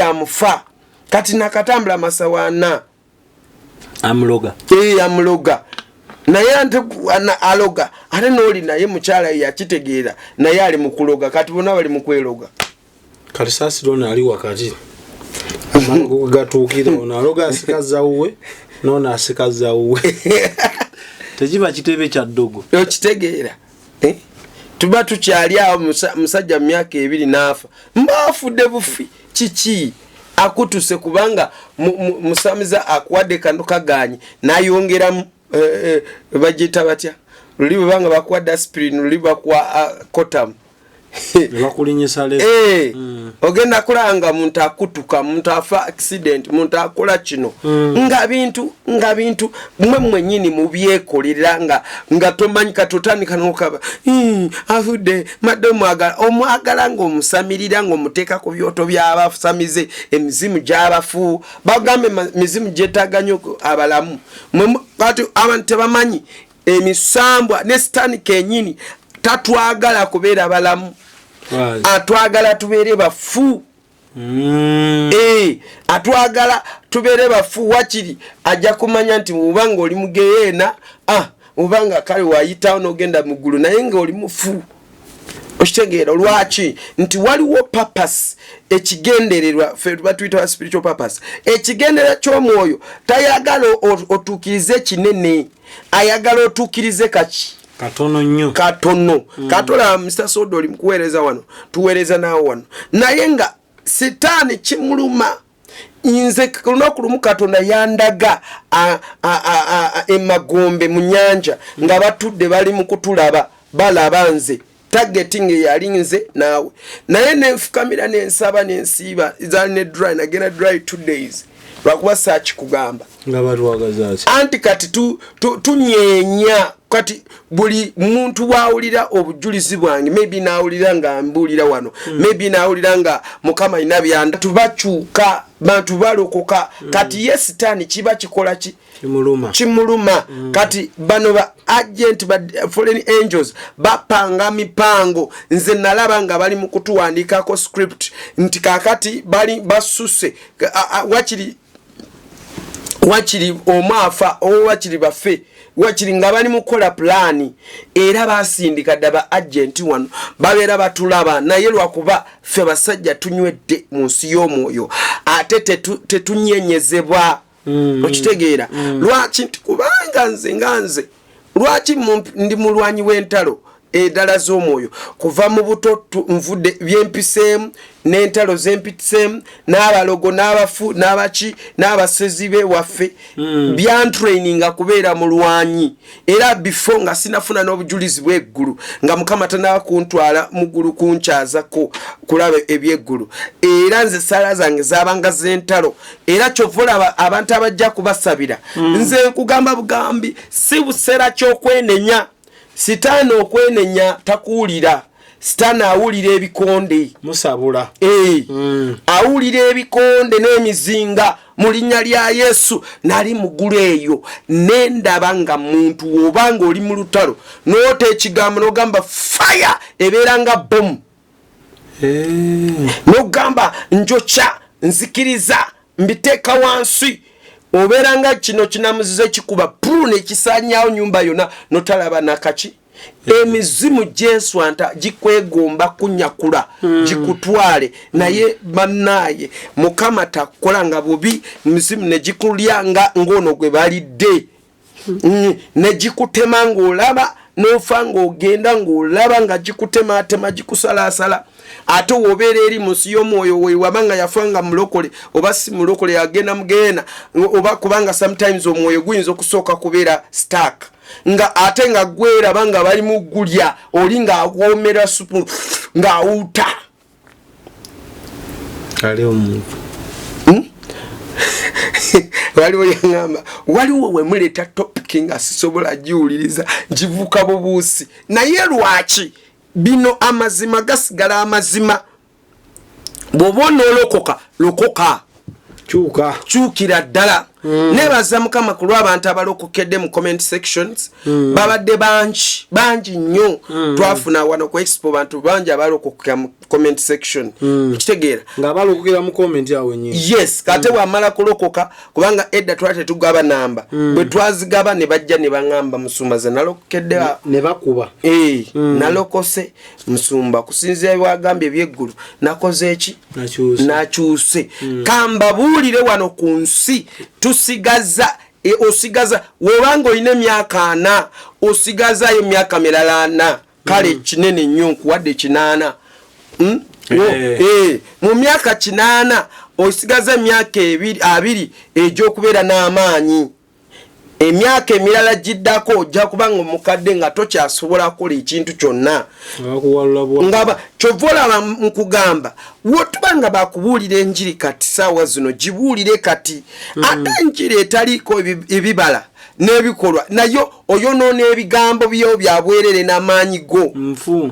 S1: Amufa kati nakatambula masawana
S2: amuloga
S1: amuloga naye ante aloga ate noli naye mukyala yakitegeera naye ali mukuloga kati bona bali mukweloga
S2: kati sasi lona ali wakati amangu gatuukira ona aloga asikaza uwe nona asikaza uwe tejiba kitebe kya ddogo
S1: okitegeera tuba tukyali awo musajja myaka 2 nafa mbafudde bufi kiki akutuse kubanga musamiza akwadde kanu kaganyi nayongera bajita batya lulibe banga bakwadde aspirin lulibe kwa kotam
S2: bakulinyisa le
S1: ogenda kulanga muntu akutuka muntu afa accident muntu akola kino nga bintu mmwe nyini mubyekolera nga tomanyi katotandika nokaba afudde madomo omwagala ngo musamirira ngo muteka ku byoto by'abasamize emizimu gy'abafu bagambe mizimu jetaganya abalamu kati abantu tebamanyi emisambwa ne sitani kenyini tatwagala kubeera balamu atwagala tubeere bafu atwagala tubeere bafu wakiri ajja kumanya nti mubanga oli mugeyeena mubanga kale wayitawo n'ogenda mu ggulu naye nga oli mufu okitegeera lwaki nti waliwo purpose ekigendererwa fe batuyita spiritual purpose ekigendera ky'omwoyo tayagala otuukirize kinene ayagala otuukirize kaki
S2: katono nnyo
S1: katono katola Mr. Sodo oli mkuweereza wano tuweereza naawo wano naye nga sitaani kimuluma nze lunaku lumu Katonda yandaga emagombe mu nnyanja nga batudde bali mu kutulaba balaba nze targeting yali nze naawe naye nenfukamira nensaba nensiiba zaali ne dry nagenda dry 2 days lwakuba search kugamba
S2: nga batwagazaaki
S1: anti kati tunyenya kati buli muntu waawulira obujulizi bwange maybe naawulira nga mbuulira wano maybe naawulira nga mukama ina byanda tubakyuka bantu balokoka kati ye sitaani kiba kikola kimuluma kati bano ba agent ba foreign angels bapanga mipango nze nalaba nga bali mu kutuwandiikako script nti kakati bali basuse wakiri omwafa wakiri bafe wakiri nga bali mukola plani era basindika daba agent wano babeera batulaba naye lwakuba ffe basajja tunywedde mu nsi y'omwoyo ate tetunyenyezebwa okitegeera lwaki nti kubanga nze lwaki ndi mulwanyi w'entalo edala z'omwoyo kuva mu buto nvudde byempiseemu n'entalo zempiseemu n'abalogo n'abafu n'abaki n'abasezi be waffe byantraininga kubeera mulwanyi era before nga sinafuna n'obujulizi bw'eggulu nga mukama tanaba kuntwala mu ggulu kunkyazako kulaba eby'eggulu era nze sala zange zabanga z'entalo era kyovula abantu abajja kubasabira nze nkugamba bugambi si buseera ky'okwenenya sitaani okwenenya takuwulira sitaani awulira ebikonde
S2: musabula
S1: awulira ebikonde n'emizinga mu linnya lya Yesu nali mu ggulu eyo nendaba nga muntu obanga oli mu lutalo n'ota ekigambo n'ogamba fire ebeera nga bomu n'ogamba njokya nzikiriza mbiteeka wansi oberanga kino kinamuzize kikuba pru ne kisanyawo nyumba yona notalaba nakaki emizimu jeswanta jikwegomba kunyakula jikutwale naye bannaye mukama takolanga bubi mizimu ne jikulyanga ngono gwe balidde ne jikutema ng'olaba nofa ng'ogenda ng'olaba nga jikutematema jikusalasala ate wobeera eri mu nsi y'omwoyo we wabanga yafanga mulokole oba si mulokole yagenda mugenda oba kubanga sometimes omwoyo guyinza okusooka kubeera stuck nga ate nga gwera banga bali mugulya oli nga agomera supu nga awuta
S2: kale omuntu
S1: waliwo yangamba waliwo we muleta topic nga sisobola jiwuliriza njivuka bubuusi naye lwaki bino amazima gasigala amazima bw'oba lokoka kyukira ddala nebaza mukama ku lw'abantu abalokokedde mu comment sections babadde bangi nnyo twafuna wano ku expo bantu bangi abalokokera mu comment section kitegeera
S2: nga balokokera mu comment yawe nyingi
S1: yes kate wamala kulokoka kubanga edda twate tugaba namba bwe twazigaba ne bajja ne bangamba Musumba nalokokedde
S2: ne bakuba
S1: nalokose Musumba kusinzira byagambye byeggulu nakoze eki nakyuse kamba buulire wano ku nsi osigaza wobanga olina emyaka 4 osigazayo emyaka mirala 4 kale kinene nnyo nkuwadde 8 mu myaka 8 osigaza emyaka 2 egy'okubeera n'amaanyi emyaka emirala giddako ojja kubanga omukadde nga tokyasobola kukola ekintu kyonna ngaba kyova olaba nkugamba wotubanga bakubuulira enjiri kati saawa zino gibuulire kati ate enjiri etaliiko ebibala n'ebikolwa nayo oyonoona ebigambo byo byabwerere n'amaanyi go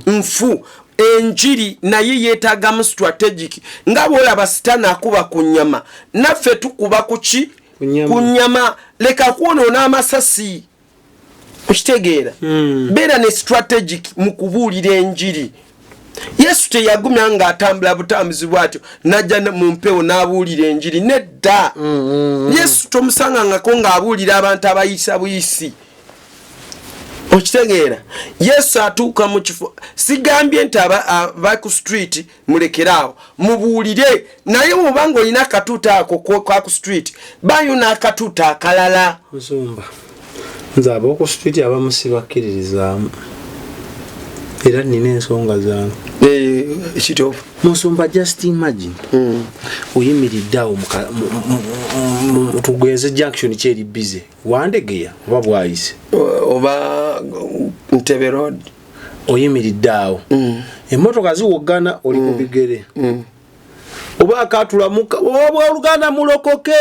S1: nfu enjiri naye yeetaagamu strategic nga bwolaba sitaani akuba ku nnyama naffe tukuba kuki kunyama leka kuonoona amasasi okitegeera beera ne strategic mu kubuulira enjiri Yesu teyagumya nga atambula butambuzi bwatyo najja mu mpewo n'abuulira enjiri nedda Yesu tomusanga ngako ng'abuulira abantu abayisa buyisi okitegeera Yesu atuuka mu kifo sigambye nti aba ku street mulekeraawo mubuulire naye bw'obanga olina akatuuta ako ku street bayo n'akatuuta akalala
S2: Musumba nze ab'oku street abamu sibakkiririzaamu era nina ensonga zange
S1: ekituufu
S2: Musumba just imagine oyimiridde awo tugweze junction kyeri busy wandegeya oba bwayise
S1: oba Ntebe Road
S2: oyimiridde awo emmotoka ziwogana oli ku bigere oba akatula oba Oluganda mulokoke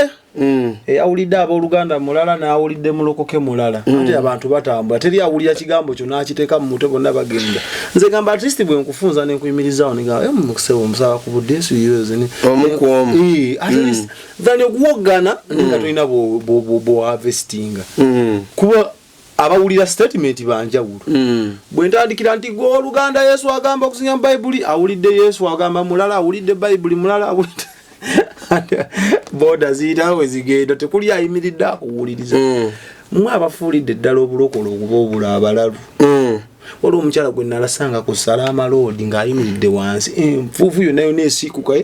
S2: awulidde abooluganda mulala n'awulidde mulokoke mulala ate abantu batambula teri awulira kigambo kyo n'akiteeka mu mutwe bonna bagenda nze gamba at least bwe nkufunza ne nkuyimirizaawo ne gamba mukusebo omusaba ku budde ensi yoze
S1: omukuomu
S2: at least than okuwogana nga tolina bo harvestinga kuba abawulira statement banjawulo bwe ntandikira nti gwe Oluganda Yesu agamba okusinya mu Bayibuli awulidde Yesu agamba mulala awulidde Bayibuli mulala awulidde boda zirawe zigenda tekuli ayimiridde akuwuliriza mwe abafuulidde ddala obulokolo okuba obula abalalu waliwo omukyala gwe nalasanga ku Salama Road ng'ayimiridde wansi enfuufu yonna neesiikuka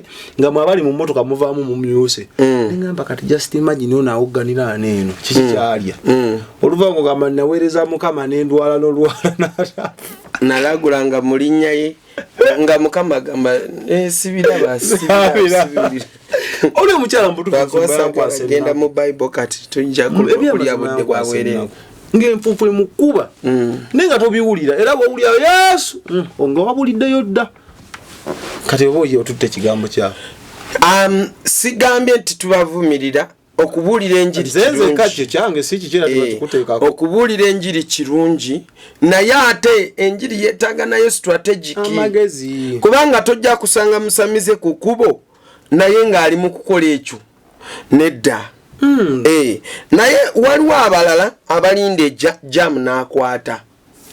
S2: nga mwabali mu mmotoka muvaamu mumyuse nengamba kati just imagine ono awogganira neeno kiki kyalya oluva ng'ogamba naweereza Mukama n'endwala n'olwala
S1: nalagulanga mu linnya ye nga Mukama agamba sibiraba
S2: oli omukyala
S1: mbutuagenda mu Bible kati tuyinja kulya budde bwaweerera
S2: ng'enfuufu emukuba naye nga tobiwulira era bw'owulira Yesu nga wabuliddeyo dda kati oba oyo otutte ekigambo kyawe
S1: sigambye nti tubavumirira okubuulira enjiri okubuulira enjiri kirungi naye ate enjiri yeetaaga nayo strategic kubanga tojja kusanga musamize ku kkubo naye ng'ali mu kukola ekyo nedda naye waliwo abalala abalinda jam n'akwata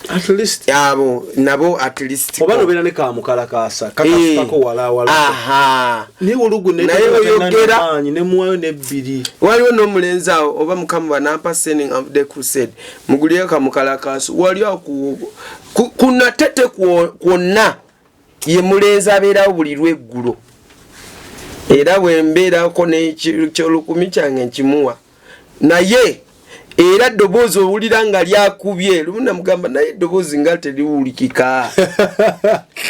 S2: at least
S1: abo nabo at least
S2: oba nobera ne kamukalakasa kakasako wala ne olugu ne
S1: oyogera
S2: ne muwayo ne bbiri
S1: waliwo n'omulenzi awo oba Mukama banampa sending of the crusade muguliyo kamukalakasa waliwo kuna tete kwonna ye mulenzi abeerawo buli lweggulo era bwembeerako n'ekyolukumi kyange nkimuwa naye era ddoboozi owulira nga lyakubye lumu namugamba naye eddoboozi nga teriwulikika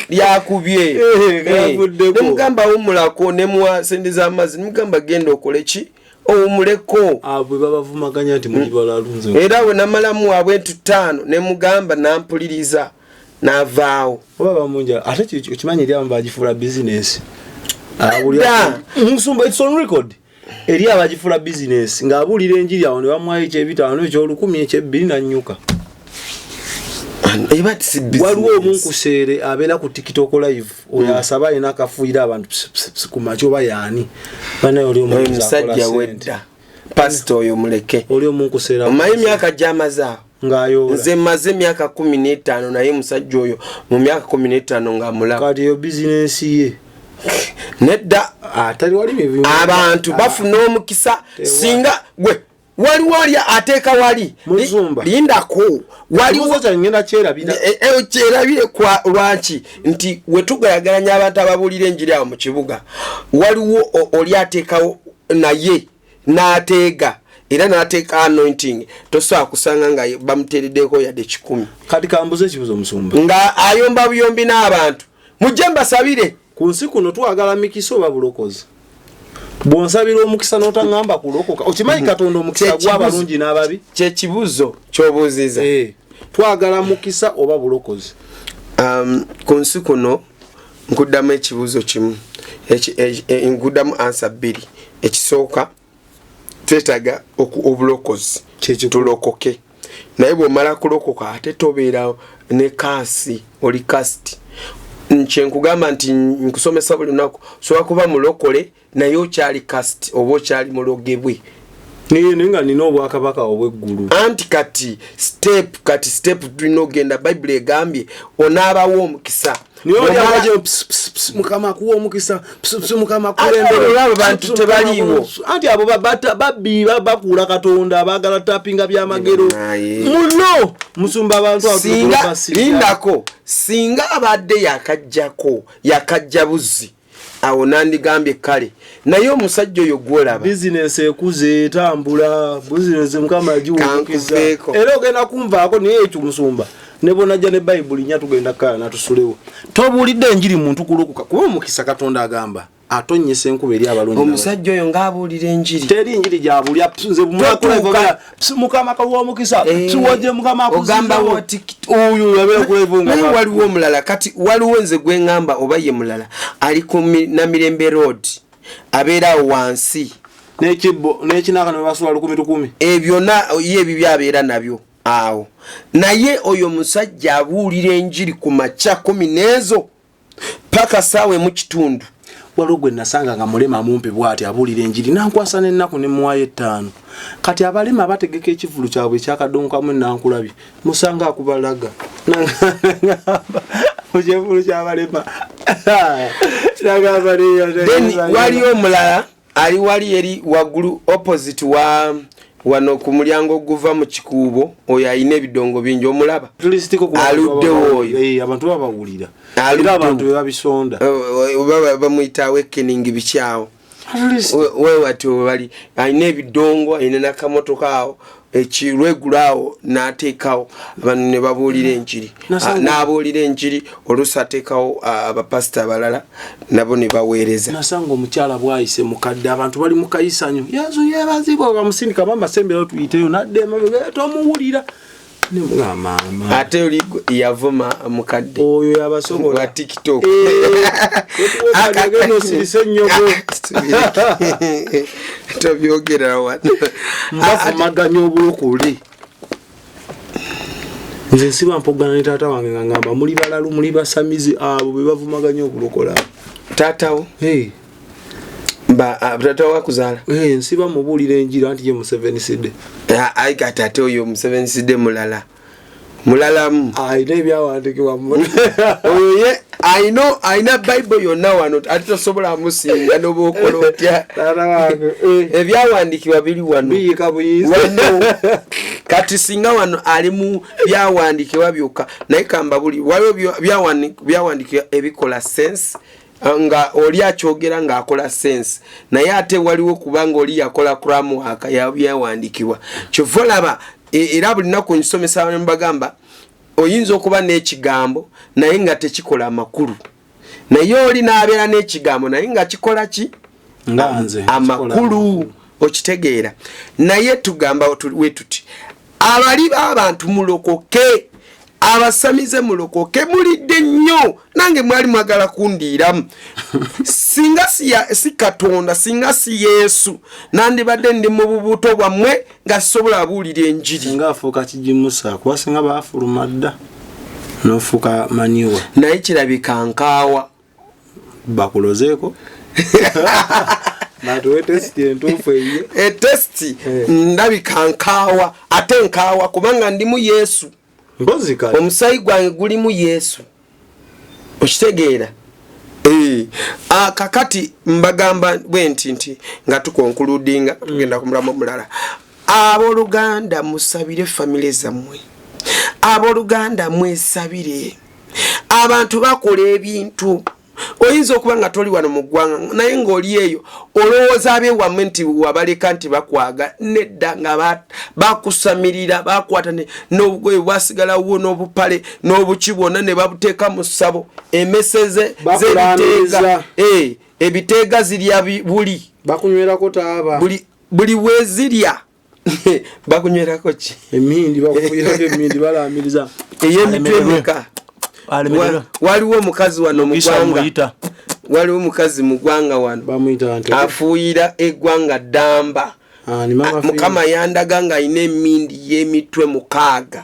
S1: lyakubye nemugamba awumulako nemuwa sente z'amazzi nemugamba genda okole ki owumuleko
S2: bwe babavumaganya nti muli balalunze
S1: era bwe namalamu abwentu 5 nemugamba nampuliriza n'avaawo
S2: oba bamunja ate kimanyi eri abamu bagifuula bizinesi Musumba it's on record. Eri abagifula business nga abulira enjiri awo ne bamwaye kyebitaano ekyolukumi ekyebbiri na nnyuka. Waliwo omunkuseere abeera ku TikTok live oyo asaba ina akafuira abantu ku macho bayani bana oli
S1: omusajja wedda pastor oyo muleke
S2: oli omunkuseera
S1: omanyi myaka gy'amazaawo
S2: ng'ayoola
S1: nze maze myaka 15 naye musajja oyo mu myaka 15 nga mulaba
S2: kati yo business ye
S1: nedda
S2: atali wali mivu
S1: abantu bafuna omukisa singa gwe waliwo ali ateeka wali lindako waliwo
S2: ngenda kyerabira
S1: kyerabire kwa lwaki nti wetugayagalanya abantu ababulira enjiri awo mu kibuga waliwo oli ateekawo naye n'ateega era n'ateeka anointing tosobola kusanga nga bamuteereddeko yadde 10
S2: kati kambuze ekibuzo Musumba
S1: nga ayomba buyombi n'abantu mujje mbasabire
S2: ku nsi kuno twagala mikisa oba bulokozi bwonsabira omukisa n'otangamba kulokoka okimanyi Katonda omukisa gw'abalungi n'ababi
S1: kye kibuzo ky'obuuziza
S2: twagala mukisa oba bulokozi
S1: ku nsi kuno nkuddamu ekibuzo kimu nkuddamu answer 2 ekisooka twetaaga obulokozi tulokoke naye bw'omala kulokoka ate tobeera ne kasi oli kasti nkyenkugamba nti nkusomesa buli lunaku sobola kuba mulokole naye okyali kasti oba okyali mulogebwe
S2: niye nga nina obwakabaka obw'eggulu
S1: anti kati step tulina ogenda Bible egambye onaabawo omukisa
S2: mukama kuwa omukisa mukama kulembera
S1: abo bantu tebaliiwo
S2: anti abo babbi bakuula Katonda abaagala tapinga byamagero muno Musumba abantu
S1: lindako singa abadde yakajja buzzi awo nandigambye kale naye omusajja oyo gwolaba
S2: business ekuze etambula business mukama agiwukiza era ogenda kumvaako naye ekyo Musumba nebonajja ne Bible nya tugenda kala natusulewo tobulidde enjiri muntu kulokuka kuba omukisa Katonda agamba atonyesa enkuba eri abalungi
S1: omusajja oyo ng'abuulira enjiri
S2: teri enjiri gyabulya nze bumwakulevogera mukama kaluwa omukisa siwajje mukama
S1: ogamba
S2: oyo yabeera kulevonga
S1: naye waliwo omulala kati waliwo nze gwe ngamba oba ye mulala ali ku Namirembe Road abeera awo wansi
S2: n'ekibbo n'ekinaka ne basula 10
S1: ebyo ye ebibyo abeera nabyo awo naye oyo musajja abuulira enjiri ku makya 10 n'ezo paka saawe mu kitundu
S2: waliwo gwe nasanga nga mulema mumpe bw'ati abuulira enjiri nankwasa n'ennaku ne muwayo 5 kati abalema bategeka ekivulu kyabwe ekyakadonkamu nankulabye musanga akubalaga ekivulu ky'abalema
S1: waliyo omulala ali wali eri waggulu opposite wa wano ku mulyango guva mu kikuubo oyo ayina ebidongo bingi omulaba aluddewo oyo
S2: abantu babawulira era abantu babisonda
S1: bamuyita awakening bikyawo wewatyo bali ayina ebidongo ayina n'akamotoka awo ekirwegulaawo n'ateekawo abantu ne babuulira enjiri n'abuulira enjiri oluusi ateekawo abapasita abalala nabo ne baweereza
S2: nasanga omukyala bwayise mukadde abantu bali mu kayisanyo yesu yeebazibwa bamusindika bamasemberayo tuyiteyo nadde tomuwulira mama
S1: ate oli yavuma mukadde
S2: oyo yabasobola
S1: wa TikTok
S2: akageno sirise nyogo
S1: tobyogera wano
S2: mbafumaganya obulokole nze nsiba mpogana ne taata wange nga ngamba muli balalu muli basamizi abo be bavumaganya obulokola
S1: taatawo tata wakuzaala
S2: nsiba mubuulira enjiri anti ye Museveni sidde
S1: ayi kati ate oyo Museveni sidde mulalamu
S2: ayina ebyawandikibwa
S1: oyo ye ayina Bible yonna wano ate tosobola musinga n'obwokola otya ebyawandikibwa biri wano
S2: biyika buyizi
S1: kati singa wano ali mu byawandikibwa byokka naye kamba buli waliwo byawandikibwa ebikola sense nga oli akyogera ng'akola sense naye ate waliwo kubanga oli yakola cramwork yabyawandikibwa kyova olaba era buli nnaku nsomesa abantu mbagamba oyinza okuba n'ekigambo naye nga tekikola amakulu naye oli n'abeera n'ekigambo naye nga kikola ki amakulu okitegeera naye tugamba we tuti abali b'abantu mulokoke abasamize mulokoke mulidde nnyo nange mwali mwagala kundiiramu singa si Katonda singa si Yesu nandibadde ndi mu bubuto bwammwe nga sisobola abuulira enjiri
S2: singa afuuka kijimusa kuba singa baafuluma dda n'ofuuka maniwa
S1: naye kirabika nkaawa
S2: bakulozeeko batuwe testi entuufu eyo
S1: etesti ndabika nkaawa ate nkaawa kubanga ndimu Yesu
S2: mpozi kale
S1: omusayi gwange gulimu Yesu okitegeera kakati mbagamba bwenti nga tukonkuludinga tugenda kumulamu mulala abooluganda musabire family zammwe abooluganda mwesabire abantu bakola ebintu oyinza okuba nga toli wano mu ggwanga naye ng'oli eyo olowooza abeewammwe nti wabaleka nti bakwaga nedda nga bakusamirira bakwata n'obugoye bwasigalawo n'obupale n'obuki bwonna ne babuteeka mu ssabo emeseze z'ebiteega ebiteega zirya buli
S2: bakunywerako taaba
S1: buli wezirya bakunywerako ki
S2: emindi bakufuyirako emindi balamiriza
S1: ey'emitwemeka waliwo omukazi wano mu ggwanga waliwo omukazi mu ggwanga wano afuuyira eggwanga ddamba mukama yandaga ng'alina emindi y'emitwe 6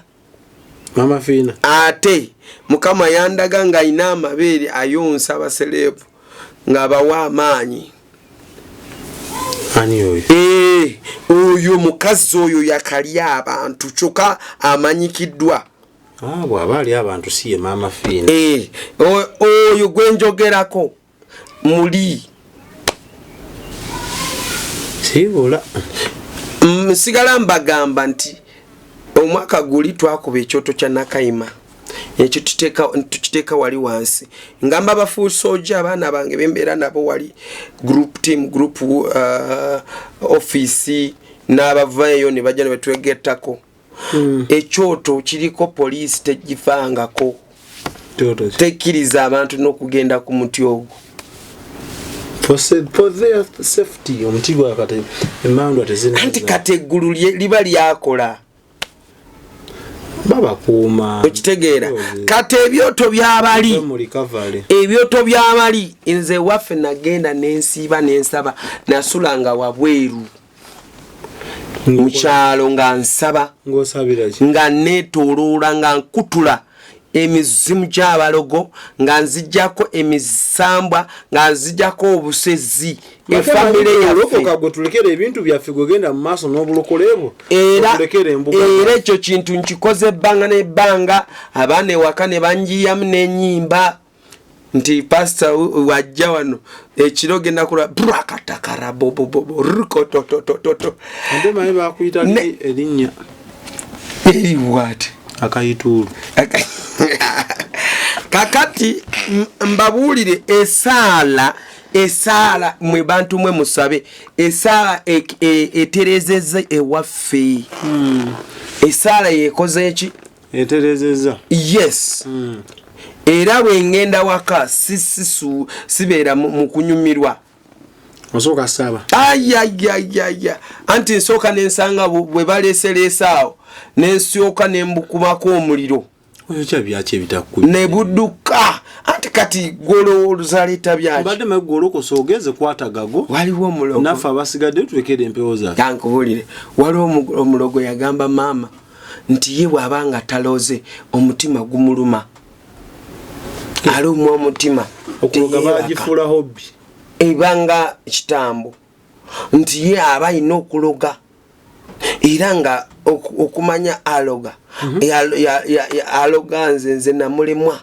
S2: mama fiina
S1: ate mukama yandaga ng'alina amabeere ayonsa abasereebu ng'abawa amaanyi
S2: ani oyo
S1: oyo mukazi oyo yakalya abantu kyokka amanyikiddwa
S2: bw'aba ali abantu si ye mama fiina
S1: oyo gwenjogerako muli
S2: sibula
S1: sigala mbagamba nti omwaka guli twakuba ekyoto kya Nakayima ekyo tukiteeka wali wansi ngamba abafuusoja abaana bange bembeera nabo wali group office n'abavaeyo ne bajja ne betwegettako ekyoto kiriko poliisi tegifangako tekkiriza abantu n'okugenda ku muti ogwo
S2: for their safety omuti gwa kati emandwa tezina
S1: anti kati eggulu liba lyakola
S2: babakuuma
S1: okitegeera kati ebyoto by'abali nze waffe nagenda n'ensiiba n'ensaba nasulanga wabweru mukyalo nga nsaba nga neetooloola nga nkutula emizimu gy'abalogo nga nzijjako emisambwa nga nzijjako obusezi efamire yaffe
S2: tulekere ebintu byaffe gogenda mu maaso n'obulokolebwo
S1: era ekyo kintu nkikoze ebbanga n'ebbanga abaana ewaka ne banjiyamu n'ennyimba nti pasita wajja wano ekiro genda kula brakatakara bobobobo rikototototo
S2: ndemaye bakuyita erinnya
S1: eriwate
S2: akayituulu
S1: kakati mbabuulire esaala mwe bantu mwe musabe esaala eterezeza ewaffe esaala yekoze eki
S2: eterezeza
S1: yes era bwengenda waka sibeera mu kunyumirwa
S2: osooka saba
S1: ayayayaya anti nsooka nensanga bwe baleeseresa awo nensooka nembukubako omuliro
S2: oyo kya byaki ebitakkuye
S1: ne budduka anti kati golowooza leeta byaki
S2: badde megolokosa ogeze kwata gago
S1: waliwo omulogo
S2: naffe abasigadde tulekere empewo zaffe
S1: kankubulire waliwo omulogo yagamba maama nti ye bw'abanga taloze omutima gumuluma alumwa omutima
S2: okuloga bagifuula hobby
S1: ebanga kitambo nti ye aba alina okuloga era nga okumanya aloga aloga nze namulemwa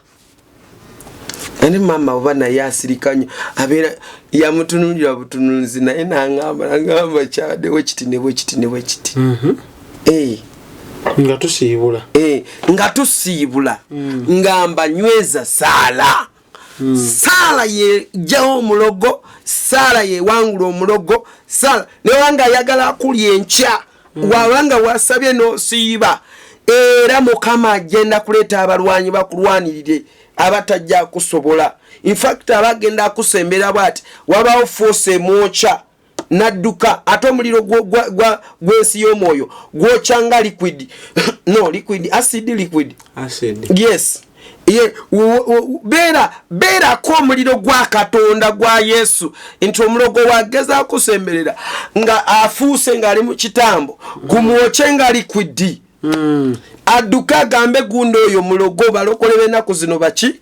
S1: ane mama oba naye asirikanya abeera yamutunulira butunuzi naye nangamba kyaddewo kiti nebwe kiti nga tusiibula ngamba nyweza saala saala yejjawo omulogo saala yewangula omulogo saala newanga ayagala akulya enkya wabanga wasabye n'osiiba era mukama agenda kuleeta abalwanyi bakulwanirire abatajja kusobola in fact abagenda akusembera bwati wabawo force emwokya nadduka ate omuliro gw'ensi y'omwoyo gwokyanga liquid no liquid acid yes beerako omuliro gwa Katonda gwa Yesu nti omulogo wagezaako kusemberera nga afuuse ng'ali mu kitambo gumwoke nga liquid adduka agambe gundo oyo mulogo balokole b'ennaku zino baki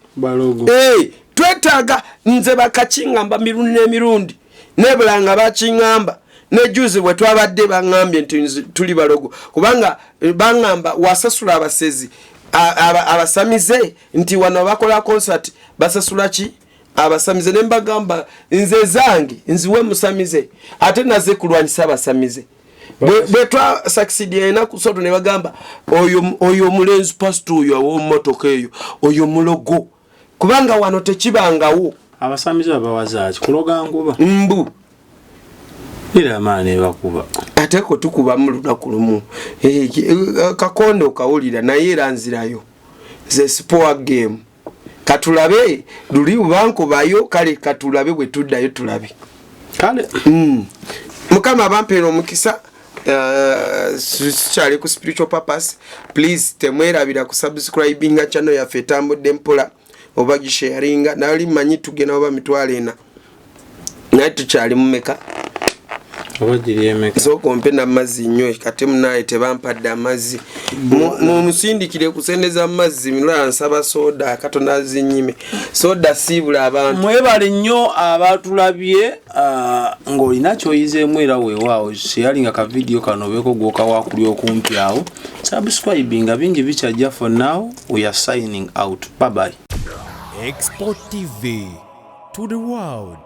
S1: twetaaga nze bakakingamba mirundi n'emirundi nebulanga bakingamba nejuzi bwe twabadde bangambye nti tuli balogo kubanga bangamba wasasula abasezi abasamize nti wano bakola concert basasula ki abasamize nembagamba nze zange nziwe musamize ate naze kulwanyisa abasamize bwe twa succeed ena kusoto ne bagamba oyo mulenzi pastor oyo omotoka eyo oyo mulogo kubanga wano tekibangawo
S2: abasamize babawazaaki kuloga nguba
S1: mbu
S2: ira maane bakuba
S1: ate ko tukuba mu lunaku lumu kakondo kawulira naye era nzirayo ze sport game katulabe luli banko bayo kale katulabe bwe tuddayo tulabe
S2: kale
S1: mukama abampero mukisa chali ku spiritual purpose please temwerabira ku subscribinga channel ya Fetambo Dempola oba gisharinga nali manyi tugena oba mitwale ena naye tukyali mumeka
S2: obagiri emeka
S1: so kompe na mazzi nnyo kate munaye tebampadde amazzi mu musindikire kusendeza amazzi milala nsaba soda Katonda zinyime soda sibula abantu
S2: mwebale nnyo abatulabye ng'olina kyoyizeemu era weewaawo sharinga ka video kano beeko gwoka wakuli okumpi awo subscribinga bingi bikyajja. For now we are signing out. Bye bye.
S9: Export TV to the world.